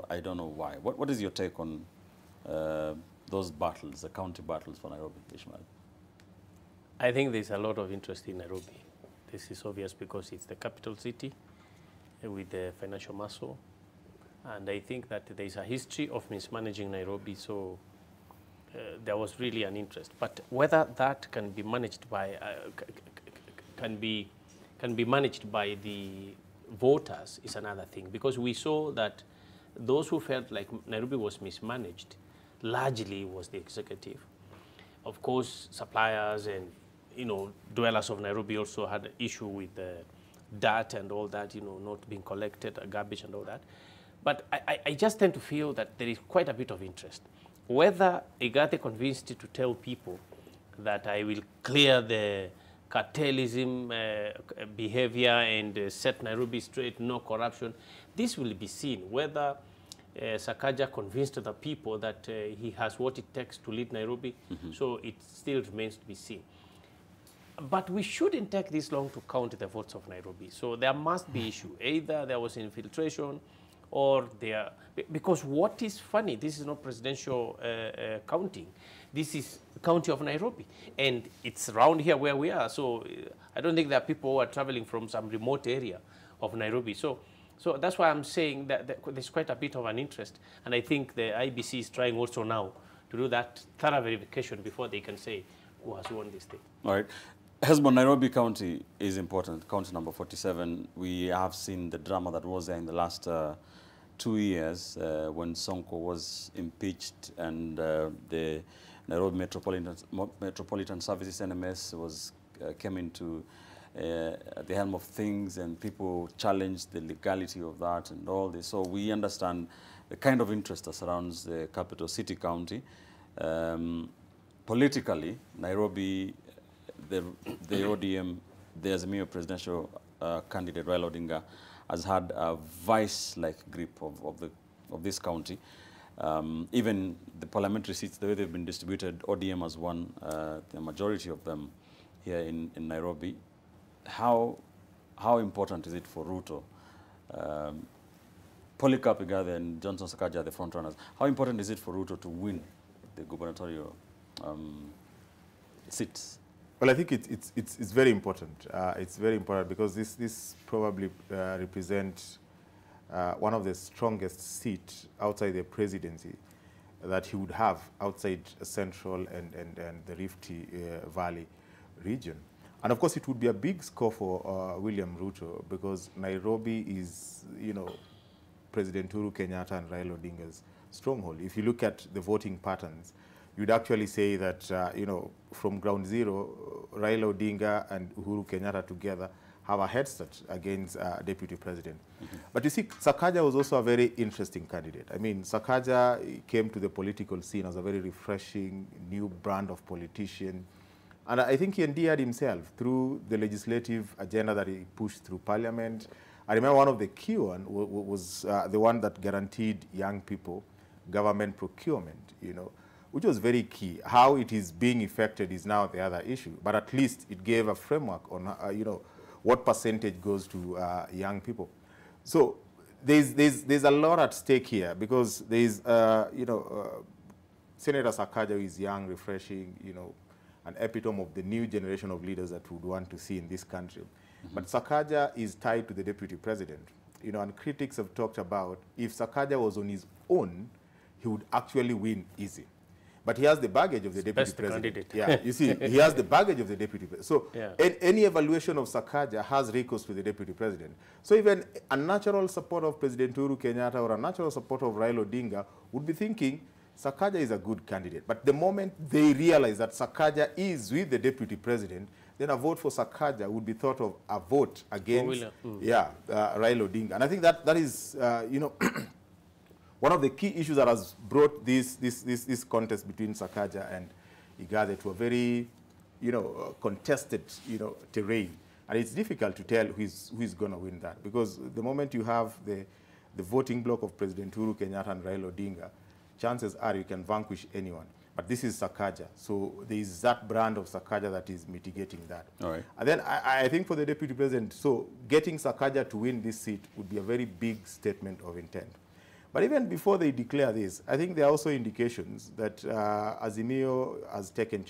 I don't know why. What is your take on those battles, the county battles for Nairobi, Ishmael? I think there's a lot of interest in Nairobi. This is obvious because it's the capital city with the financial muscle. And I think that there's a history of mismanaging Nairobi, so there was really an interest. But whether that can be managed by, can be managed by the voters is another thing, because we saw that those who felt like Nairobi was mismanaged largely was the executive. Of course, suppliers and dwellers of Nairobi also had an issue with the dirt and all that, not being collected, garbage and all that. But I just tend to feel that there is quite a bit of interest. Whether Igathe convinced to tell people that I will clear the cartelism behavior and set Nairobi straight, no corruption, this will be seen. Whether Sakaja convinced the people that he has what it takes to lead Nairobi, so it still remains to be seen. But we shouldn't take this long to count the votes of Nairobi. So there must be issue. Either there was infiltration or there, because what is funny, this is not presidential counting. This is county of Nairobi. And it's around here where we are. So I don't think there are people who are traveling from some remote area of Nairobi. So that's why I'm saying that there's quite a bit of an interest. And I think the IBC is trying also now to do that thorough verification before they can say who has won this thing. All right. Hesbon, Nairobi County is important, county number 47. We have seen the drama that was there in the last 2 years when Sonko was impeached and the Nairobi Metropolitan Services, NMS, came into the helm of things, and people challenged the legality of that and all this. So we understand the kind of interest that surrounds the capital city county. Politically, Nairobi, the ODM, the Azimio presidential candidate Raila Odinga has had a vice-like grip of this county. Even the parliamentary seats, the way they've been distributed, ODM has won the majority of them here in Nairobi. How important is it for Ruto? Polycarp Igathe and Johnson Sakaja are the front runners. How important is it for Ruto to win the gubernatorial seats? Well, I think it's very important. It's very important because this probably represents one of the strongest seats outside the presidency that he would have outside Central and the Rift Valley region. And of course, it would be a big score for William Ruto because Nairobi is, President Uhuru Kenyatta and Raila Odinga's stronghold. If you look at the voting patterns, you'd actually say that, from ground zero, Raila Odinga and Uhuru Kenyatta together have a head start against Deputy President. But you see, Sakaja was also a very interesting candidate. I mean, Sakaja came to the political scene as a very refreshing, new brand of politician. And I think he endeared himself through the legislative agenda that he pushed through Parliament. I remember one of the key ones was the one that guaranteed young people government procurement, which was very key. How it is being effected is now the other issue, but at least it gave a framework on, what percentage goes to young people. So there's a lot at stake here because there's, Senator Sakaja, who is young, refreshing, an epitome of the new generation of leaders that we would want to see in this country. But Sakaja is tied to the deputy president, and critics have talked about if Sakaja was on his own, he would actually win easy. But he has the baggage of the deputy president. Candidate. Yeah, you see, he has the baggage of the deputy president. So yeah. Any evaluation of Sakaja has recourse to the deputy president. So even a natural supporter of President Uhuru Kenyatta or a natural supporter of Raila Odinga would be thinking, Sakaja is a good candidate. But the moment they realize that Sakaja is with the deputy president, then a vote for Sakaja would be thought of a vote against Raila Odinga. And I think that is, one of the key issues that has brought this contest between Sakaja and Igathe to a very, contested, terrain. And it's difficult to tell who is going to win that because the moment you have the voting bloc of President Uhuru Kenyatta and Raila Odinga, chances are you can vanquish anyone. But this is Sakaja. So there is that brand of Sakaja that is mitigating that. All right. And then I think for the deputy president, so getting Sakaja to win this seat would be a very big statement of intent. But even before they declare this, I think there are also indications that Azimio has taken